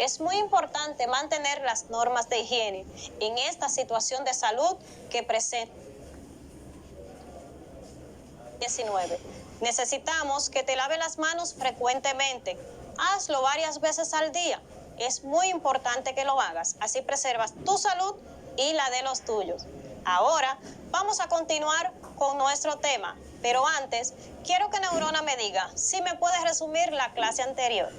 Es muy importante mantener las normas de higiene en esta situación de salud que presenta 19. Necesitamos que te lave las manos frecuentemente. Hazlo varias veces al día. Es muy importante que lo hagas. Así preservas tu salud y la de los tuyos. Ahora vamos a continuar con nuestro tema. Pero antes, quiero que Neurona me diga si me puedes resumir la clase anterior.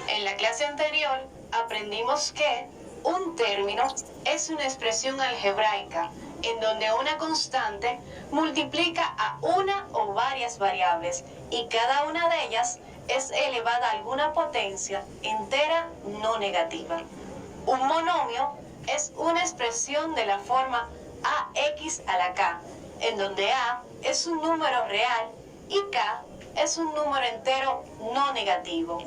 En la clase anterior aprendimos que un término es una expresión algebraica en donde una constante multiplica a una o varias variables y cada una de ellas es elevada a alguna potencia entera no negativa. Un monomio es una expresión de la forma ax a la k, en donde a es un número real y k es un número entero no negativo.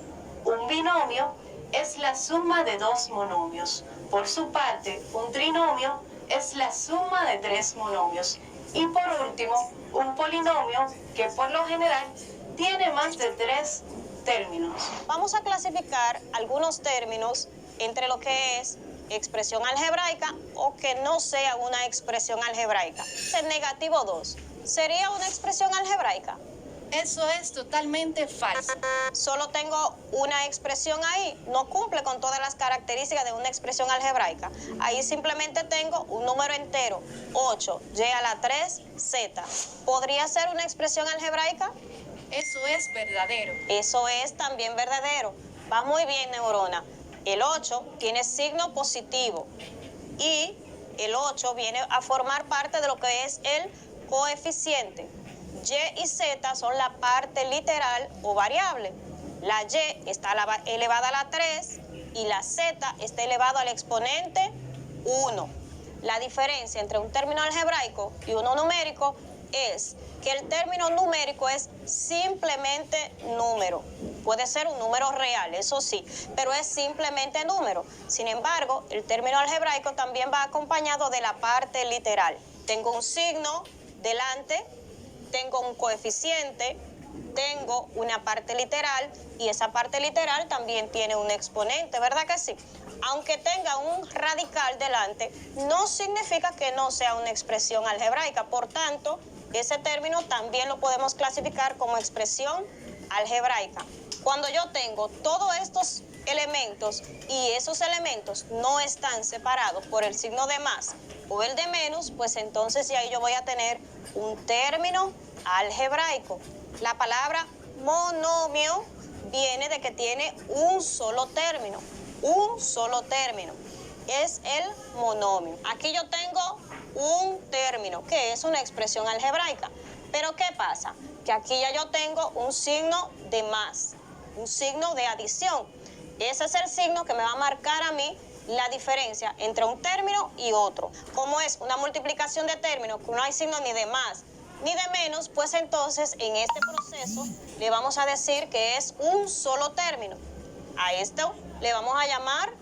Un binomio es la suma de dos monomios. Por su parte, un trinomio es la suma de tres monomios. Y por último, un polinomio que por lo general tiene más de tres términos. Vamos a clasificar algunos términos entre lo que es expresión algebraica o que no sea una expresión algebraica. El negativo 2, ¿sería una expresión algebraica? Eso es totalmente falso. Solo tengo una expresión ahí, no cumple con todas las características de una expresión algebraica. Ahí simplemente tengo un número entero, 8, y a la 3, z. ¿Podría ser una expresión algebraica? Eso es verdadero. Eso es también verdadero. Va muy bien, Neurona. El 8 tiene signo positivo y el 8 viene a formar parte de lo que es el coeficiente. Y y z son la parte literal o variable. La y está elevada a la 3 y la z está elevada al exponente 1. La diferencia entre un término algebraico y uno numérico es que el término numérico es simplemente número. Puede ser un número real, eso sí, pero es simplemente número. Sin embargo, el término algebraico también va acompañado de la parte literal. Tengo un signo delante, tengo un coeficiente, tengo una parte literal y esa parte literal también tiene un exponente, ¿verdad que sí? Aunque tenga un radical delante, no significa que no sea una expresión algebraica. Por tanto, ese término también lo podemos clasificar como expresión algebraica. Cuando yo tengo todos estos elementos y esos elementos no están separados por el signo de más o el de menos, pues entonces ya ahí yo voy a tener un término algebraico. La palabra monomio viene de que tiene un solo término. Un solo término. Es el monomio. Aquí yo tengo un término que es una expresión algebraica. Pero ¿qué pasa? Que aquí ya yo tengo un signo de más, un signo de adición. Ese es el signo que me va a marcar a mí la diferencia entre un término y otro. Como es una multiplicación de términos, que no hay signo ni de más ni de menos, pues entonces en este proceso le vamos a decir que es un solo término. A esto le vamos a llamar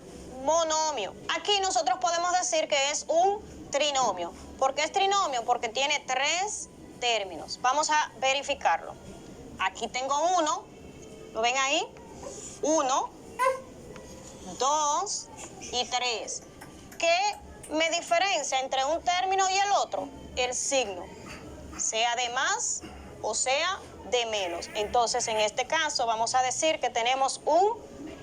monomio. Aquí nosotros podemos decir que es un trinomio. ¿Por qué es trinomio? Porque tiene tres términos. Vamos a verificarlo. Aquí tengo uno, ¿lo ven ahí? 1, 2 y 3. ¿Qué me diferencia entre un término y el otro? El signo, sea de más o sea de menos. Entonces, en este caso, vamos a decir que tenemos un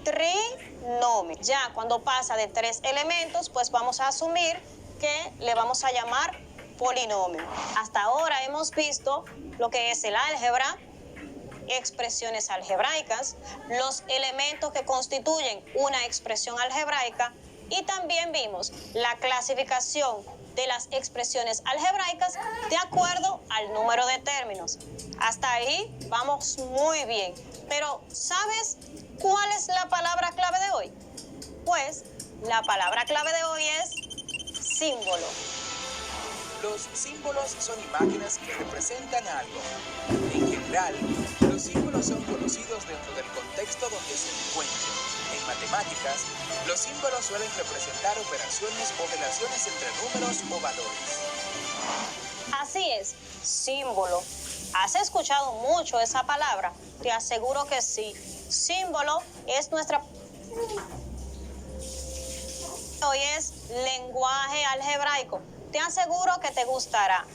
trinomio. Ya cuando pasa de 3 elementos, pues vamos a asumir que le vamos a llamar polinomio. Hasta ahora hemos visto lo que es el álgebra, expresiones algebraicas, los elementos que constituyen una expresión algebraica y también vimos la clasificación de las expresiones algebraicas de acuerdo al número de términos. Hasta ahí vamos muy bien. Pero ¿sabes cuál es la palabra clave de hoy? Pues la palabra clave de hoy es símbolo. Los símbolos son imágenes que representan algo. En general, los símbolos son conocidos dentro del contexto donde se encuentran. En En matemáticas, los símbolos suelen representar operaciones o relaciones entre números o valores. Así es, símbolo. ¿Has escuchado mucho esa palabra? Te aseguro que sí. Símbolo es nuestra... Hoy es lenguaje algebraico. Te aseguro que te gustará.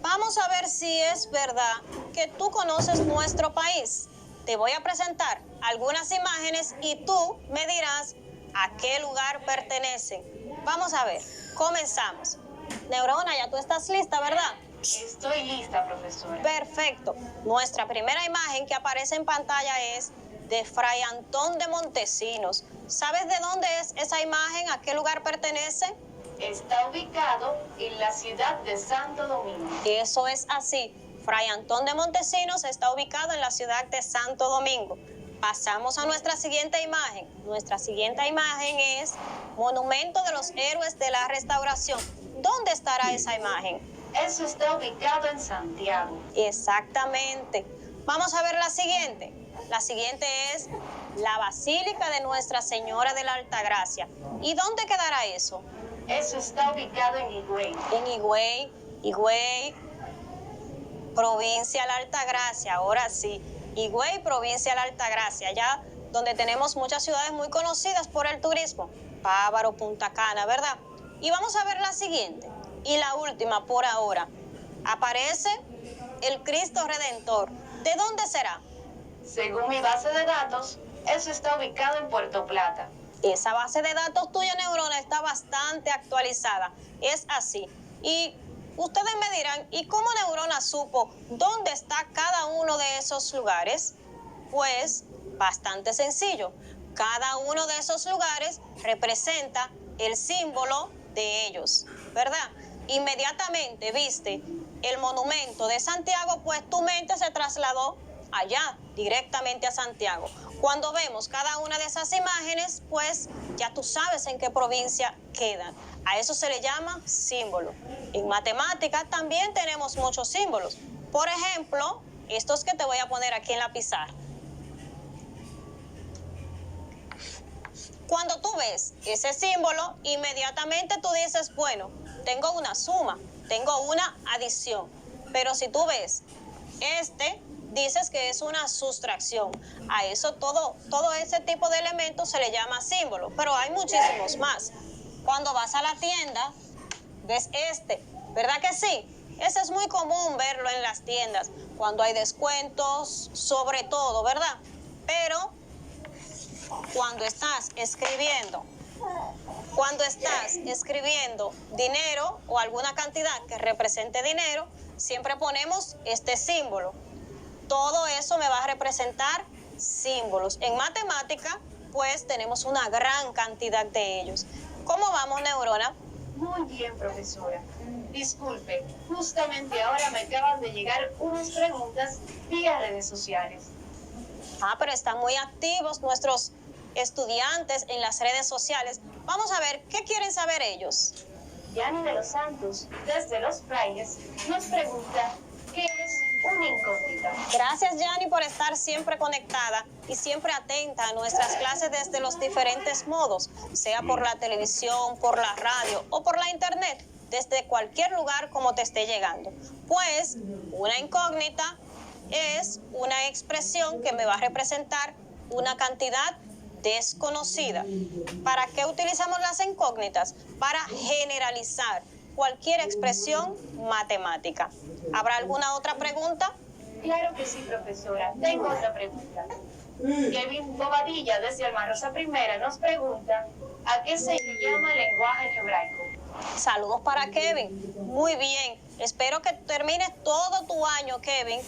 Vamos a ver si es verdad que tú conoces nuestro país. Te voy a presentar algunas imágenes y tú me dirás a qué lugar pertenecen. Vamos a ver, comenzamos. Neurona, ya tú estás lista, ¿verdad? Estoy lista, profesora. Perfecto. Nuestra primera imagen que aparece en pantalla es de Fray Antón de Montesinos. ¿Sabes de dónde es esa imagen? ¿A qué lugar pertenece? Está ubicado en la ciudad de Santo Domingo. Eso es así. Fray Antón de Montesinos está ubicado en la ciudad de Santo Domingo. Pasamos a nuestra siguiente imagen. Nuestra siguiente imagen es Monumento de los Héroes de la Restauración. ¿Dónde estará esa imagen? Eso está ubicado en Santiago. Exactamente. Vamos a ver la siguiente. La siguiente es la Basílica de Nuestra Señora de la Altagracia. ¿Y dónde quedará eso? Eso está ubicado en Higüey. En Higüey, provincia de la Altagracia. Ahora sí, Higüey, provincia de la Altagracia, allá donde tenemos muchas ciudades muy conocidas por el turismo. Bávaro, Punta Cana, ¿verdad? Y vamos a ver la siguiente. Y la última por ahora. Aparece el Cristo Redentor. ¿De dónde será? Según mi base de datos, eso está ubicado en Puerto Plata. Esa base de datos tuya, Neurona, está bastante actualizada. Es así. Y ustedes me dirán, ¿y cómo Neurona supo dónde está cada uno de esos lugares? Pues bastante sencillo. Cada uno de esos lugares representa el símbolo de ellos, ¿verdad? Inmediatamente viste el monumento de Santiago, pues tu mente se trasladó allá, directamente a Santiago. Cuando vemos cada una de esas imágenes, pues ya tú sabes en qué provincia quedan. A eso se le llama símbolo. En matemáticas también tenemos muchos símbolos. Por ejemplo, estos que te voy a poner aquí en la pizarra. Cuando tú ves ese símbolo, inmediatamente tú dices, bueno, tengo una suma, tengo una adición. Pero si tú ves dices que es una sustracción. A eso todo ese tipo de elementos se le llama símbolo, pero hay muchísimos más. Cuando vas a la tienda, ves ¿verdad que sí? Ese es muy común verlo en las tiendas, cuando hay descuentos, sobre todo, ¿verdad? Pero cuando estás escribiendo dinero o alguna cantidad que represente dinero, siempre ponemos este símbolo. Todo eso me va a representar símbolos. En matemática, pues tenemos una gran cantidad de ellos. ¿Cómo vamos, Neurona? Muy bien, profesora. Disculpe, justamente ahora me acaban de llegar unas preguntas vía redes sociales. Pero están muy activos nuestros estudiantes en las redes sociales. Vamos a ver, ¿qué quieren saber ellos? Yani de los Santos, desde Los Frailes, nos pregunta ¿qué es una incógnita? Gracias, Yani, por estar siempre conectada y siempre atenta a nuestras clases desde los diferentes modos, sea por la televisión, por la radio o por la internet, desde cualquier lugar como te esté llegando. Pues, una incógnita es una expresión que me va a representar una cantidad desconocida. ¿Para qué utilizamos las incógnitas? Para generalizar cualquier expresión matemática. ¿Habrá alguna otra pregunta? Claro que sí, profesora. Tengo otra pregunta. Kevin Bobadilla, desde Alma Rosa Primera, nos pregunta ¿a qué se le llama lenguaje algebraico? Saludos para Kevin. Muy bien. Espero que termines todo tu año, Kevin,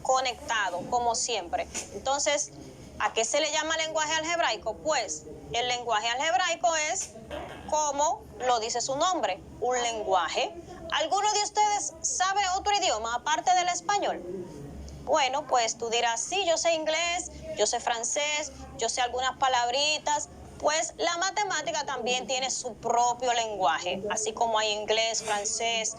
conectado, como siempre. Entonces, ¿a qué se le llama lenguaje algebraico? Pues el lenguaje algebraico es, como lo dice su nombre, un lenguaje. ¿Alguno de ustedes sabe otro idioma aparte del español? Bueno, pues tú dirás, sí, yo sé inglés, yo sé francés, yo sé algunas palabritas. Pues la matemática también tiene su propio lenguaje, así como hay inglés, francés,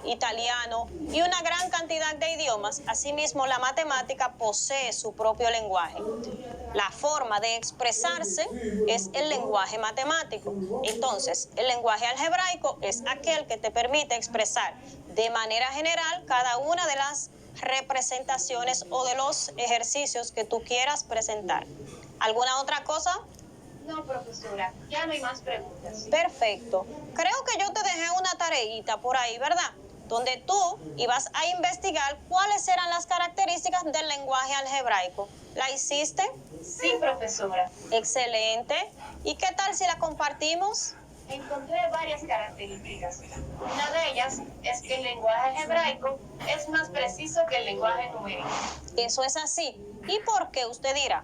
italiano y una gran cantidad de idiomas. Asimismo, la matemática posee su propio lenguaje. La forma de expresarse es el lenguaje matemático. Entonces, el lenguaje algebraico es aquel que te permite expresar de manera general cada una de las representaciones o de los ejercicios que tú quieras presentar. ¿Alguna otra cosa? No, profesora, ya no hay más preguntas. Perfecto. Creo que yo te dejé una tareita por ahí, ¿verdad? Donde tú ibas a investigar cuáles eran las características del lenguaje algebraico. ¿La hiciste? Sí, profesora. Excelente. ¿Y qué tal si la compartimos? Encontré varias características. Una de ellas es que el lenguaje algebraico es más preciso que el lenguaje numérico. Eso es así. ¿Y por qué? Usted dirá.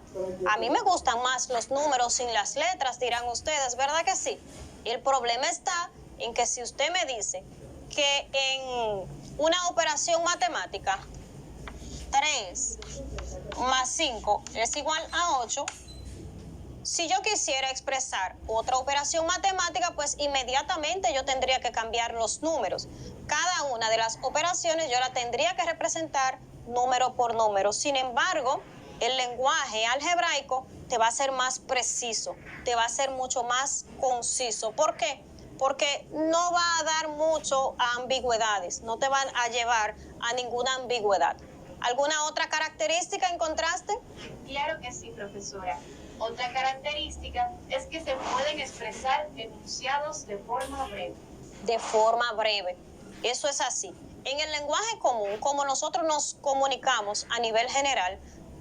A mí me gustan más los números sin las letras, dirán ustedes, ¿verdad que sí? El problema está en que si usted me dice que en una operación matemática 3 más 5 es igual a 8, si yo quisiera expresar otra operación matemática, pues inmediatamente yo tendría que cambiar los números. Cada una de las operaciones yo la tendría que representar número por número. Sin embargo, el lenguaje algebraico te va a ser más preciso, te va a ser mucho más conciso. ¿Por qué? Porque no va a dar mucho a ambigüedades, no te van a llevar a ninguna ambigüedad. ¿Alguna otra característica encontraste? Claro que sí, profesora. Otra característica es que se pueden expresar enunciados de forma breve. De forma breve. Eso es así. En el lenguaje común, como nosotros nos comunicamos a nivel general,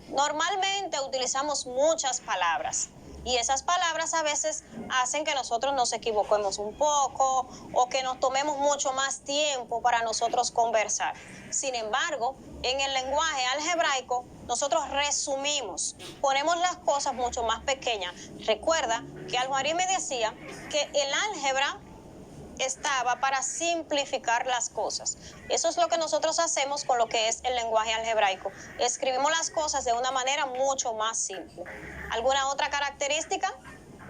normalmente utilizamos muchas palabras. Y esas palabras a veces hacen que nosotros nos equivoquemos un poco o que nos tomemos mucho más tiempo para nosotros conversar. Sin embargo, en el lenguaje algebraico, nosotros resumimos, ponemos las cosas mucho más pequeñas. Recuerda que Aljuarí me decía que el álgebra estaba para simplificar las cosas. Eso es lo que nosotros hacemos con lo que es el lenguaje algebraico. Escribimos las cosas de una manera mucho más simple. ¿Alguna otra característica?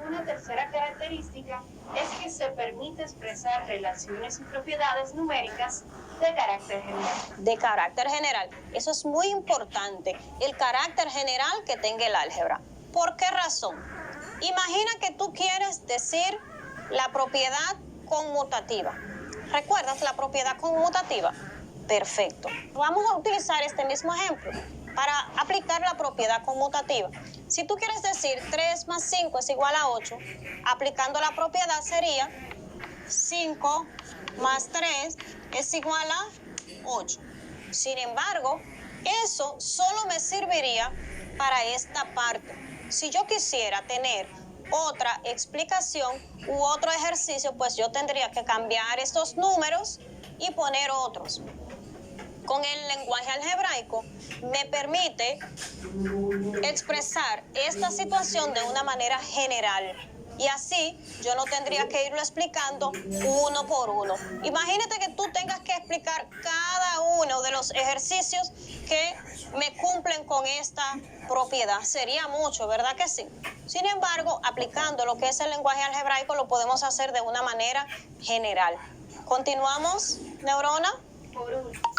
Una tercera característica es que se permite expresar relaciones y propiedades numéricas de carácter general. De carácter general. Eso es muy importante, el carácter general que tenga el álgebra. ¿Por qué razón? Imagina que tú quieres decir la propiedad conmutativa. ¿Recuerdas la propiedad conmutativa? Perfecto. Vamos a utilizar este mismo ejemplo para aplicar la propiedad conmutativa. Si tú quieres decir 3 más 5 es igual a 8, aplicando la propiedad sería 5 más 3 es igual a 8. Sin embargo, eso solo me serviría para esta parte. Si yo quisiera tener otra explicación u otro ejercicio, pues yo tendría que cambiar estos números y poner otros. Con el lenguaje algebraico me permite expresar esta situación de una manera general y así yo no tendría que irlo explicando uno por uno. Imagínate que tú tengas que explicar cada uno de los ejercicios que me cumplen con esta propiedad. Sería mucho, ¿verdad que sí? Sin embargo, aplicando lo que es el lenguaje algebraico lo podemos hacer de una manera general. ¿Continuamos, Neurona? Por último,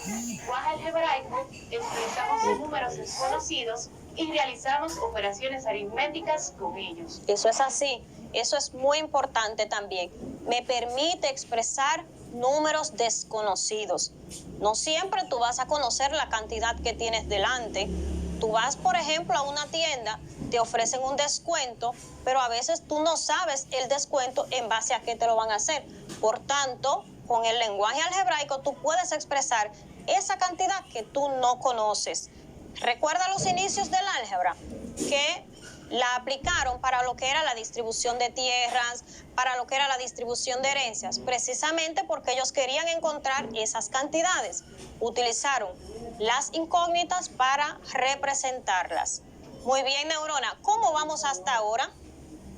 en el lenguaje algebraico expresamos números desconocidos y realizamos operaciones aritméticas con ellos. Eso es así. Eso es muy importante también. Me permite expresar números desconocidos. No siempre tú vas a conocer la cantidad que tienes delante. Tú vas, por ejemplo, a una tienda, te ofrecen un descuento, pero a veces tú no sabes el descuento en base a qué te lo van a hacer. Por tanto, con el lenguaje algebraico tú puedes expresar esa cantidad que tú no conoces. Recuerda los inicios del álgebra, que la aplicaron para lo que era la distribución de tierras, para lo que era la distribución de herencias, precisamente porque ellos querían encontrar esas cantidades. Utilizaron las incógnitas para representarlas. Muy bien, Neurona, ¿cómo vamos hasta ahora?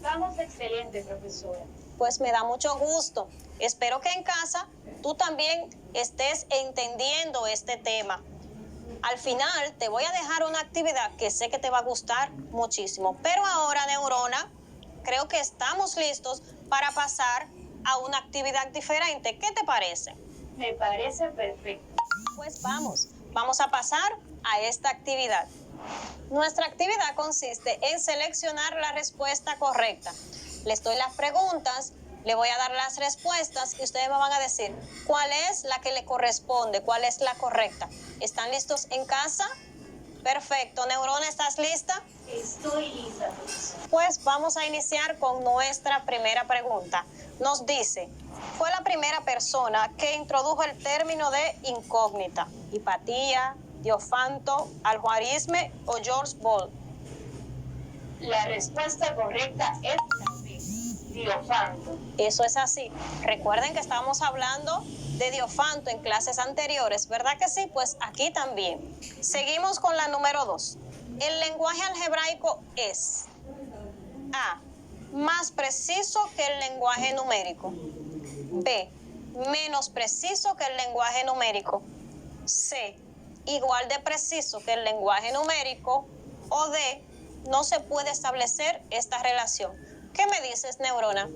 Vamos excelente, profesora. Pues me da mucho gusto. Espero que en casa tú también estés entendiendo este tema. Al final te voy a dejar una actividad que sé que te va a gustar muchísimo. Pero ahora, Neurona, creo que estamos listos para pasar a una actividad diferente. ¿Qué te parece? Me parece perfecto. Pues vamos a pasar a esta actividad. Nuestra actividad consiste en seleccionar la respuesta correcta. Les doy las preguntas, le voy a dar las respuestas y ustedes me van a decir cuál es la que le corresponde, cuál es la correcta. ¿Están listos en casa? Perfecto. Neurona, ¿estás lista? Estoy lista. Pues vamos a iniciar con nuestra primera pregunta. Nos dice, fue la primera persona que introdujo el término de incógnita. Hipatía, Diofanto, Aljuarisme o George Boole. La respuesta correcta es la C, Diofanto. Eso es así. Recuerden que estábamos hablando de Diofanto en clases anteriores, ¿verdad que sí? Pues aquí también. Seguimos con la número 2. El lenguaje algebraico es A, más preciso que el lenguaje numérico. B, menos preciso que el lenguaje numérico. C, igual de preciso que el lenguaje numérico. O D, no se puede establecer esta relación. ¿Qué me dices, Neurona?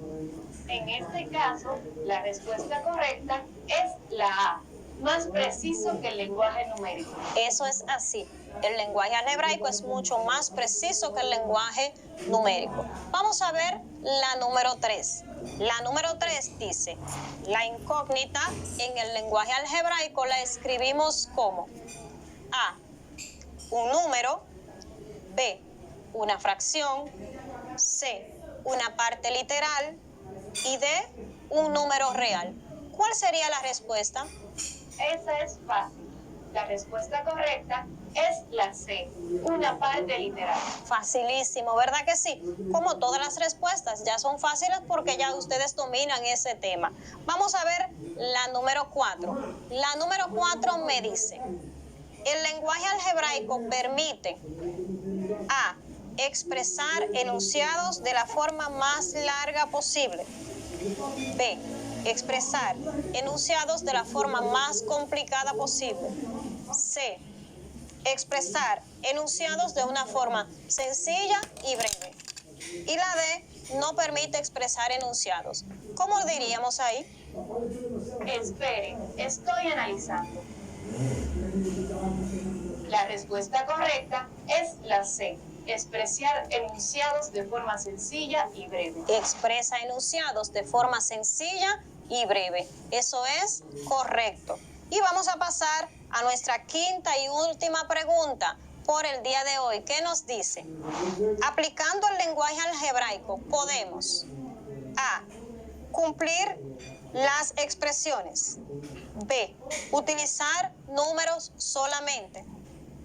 En este caso, la respuesta correcta es la A, más preciso que el lenguaje numérico. Eso es así. El lenguaje algebraico es mucho más preciso que el lenguaje numérico. Vamos a ver la número 3. La número 3 dice, la incógnita en el lenguaje algebraico la escribimos como A, un número, B, una fracción, C, una parte literal y D, un número real. ¿Cuál sería la respuesta? Esa es fácil. La respuesta correcta es la C, una parte literal. Facilísimo, ¿verdad que sí? Como todas las respuestas ya son fáciles porque ya ustedes dominan ese tema. Vamos a ver la número 4. La número 4 me dice, el lenguaje algebraico permite A, expresar enunciados de la forma más larga posible. B, expresar enunciados de la forma más complicada posible. C, expresar enunciados de una forma sencilla y breve. Y la D, no permite expresar enunciados. ¿Cómo diríamos ahí? Esperen, estoy analizando. La respuesta correcta es la C, expresar enunciados de forma sencilla y breve. Expresa enunciados de forma sencilla y breve. Eso es correcto. Y vamos a pasar a nuestra quinta y última pregunta por el día de hoy. ¿Qué nos dice? Aplicando el lenguaje algebraico, podemos A, cumplir las expresiones. B, utilizar números solamente.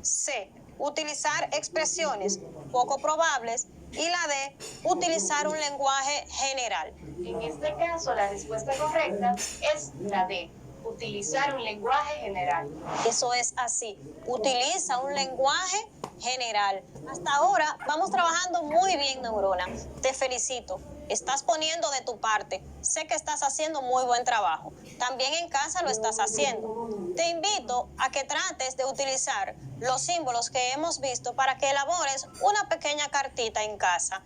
C, utilizar expresiones poco probables. Y la D, utilizar un lenguaje general. En este caso, la respuesta correcta es la D, utilizar un lenguaje general. Eso es así. Utiliza un lenguaje general. Hasta ahora vamos trabajando muy bien, Neurona. Te felicito. Estás poniendo de tu parte. Sé que estás haciendo muy buen trabajo. También en casa lo estás haciendo. Te invito a que trates de utilizar los símbolos que hemos visto para que elabores una pequeña cartita en casa.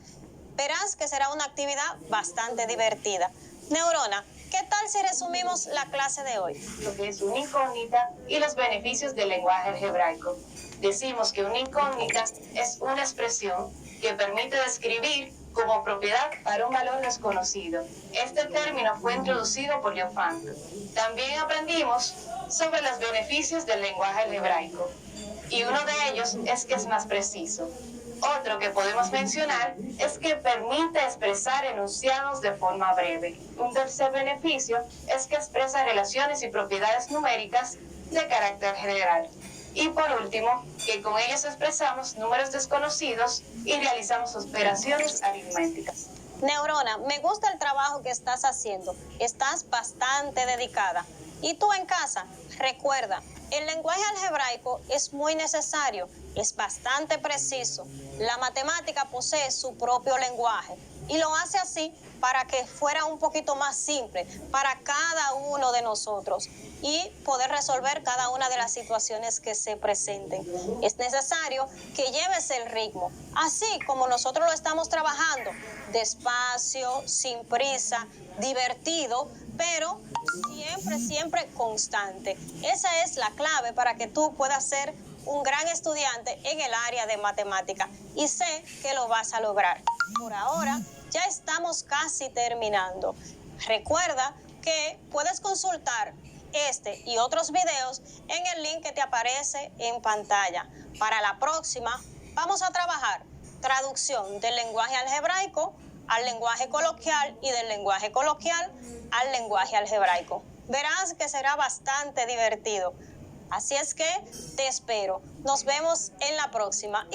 Verás que será una actividad bastante divertida. Neurona, ¿qué tal si resumimos la clase de hoy? Lo que es una incógnita y los beneficios del lenguaje algebraico. Decimos que una incógnita es una expresión que permite describir como propiedad para un valor desconocido. Este término fue introducido por Diofanto. También aprendimos sobre los beneficios del lenguaje algebraico y uno de ellos es que es más preciso. Otro que podemos mencionar es que permite expresar enunciados de forma breve. Un tercer beneficio es que expresa relaciones y propiedades numéricas de carácter general. Y por último, que con ellos expresamos números desconocidos y realizamos operaciones aritméticas. Neurona, me gusta el trabajo que estás haciendo. Estás bastante dedicada. Y tú en casa, recuerda, el lenguaje algebraico es muy necesario, es bastante preciso. La matemática posee su propio lenguaje y lo hace así para que fuera un poquito más simple para cada uno de nosotros y poder resolver cada una de las situaciones que se presenten. Es necesario que lleves el ritmo, así como nosotros lo estamos trabajando, despacio, sin prisa, divertido, pero siempre constante. Esa es la clave para que tú puedas ser un gran estudiante en el área de matemática y sé que lo vas a lograr. Por ahora, ya estamos casi terminando. Recuerda que puedes consultar este y otros videos en el link que te aparece en pantalla. Para la próxima, vamos a trabajar traducción del lenguaje algebraico al lenguaje coloquial y del lenguaje coloquial al lenguaje algebraico. Verás que será bastante divertido. Así es que te espero. Nos vemos en la próxima.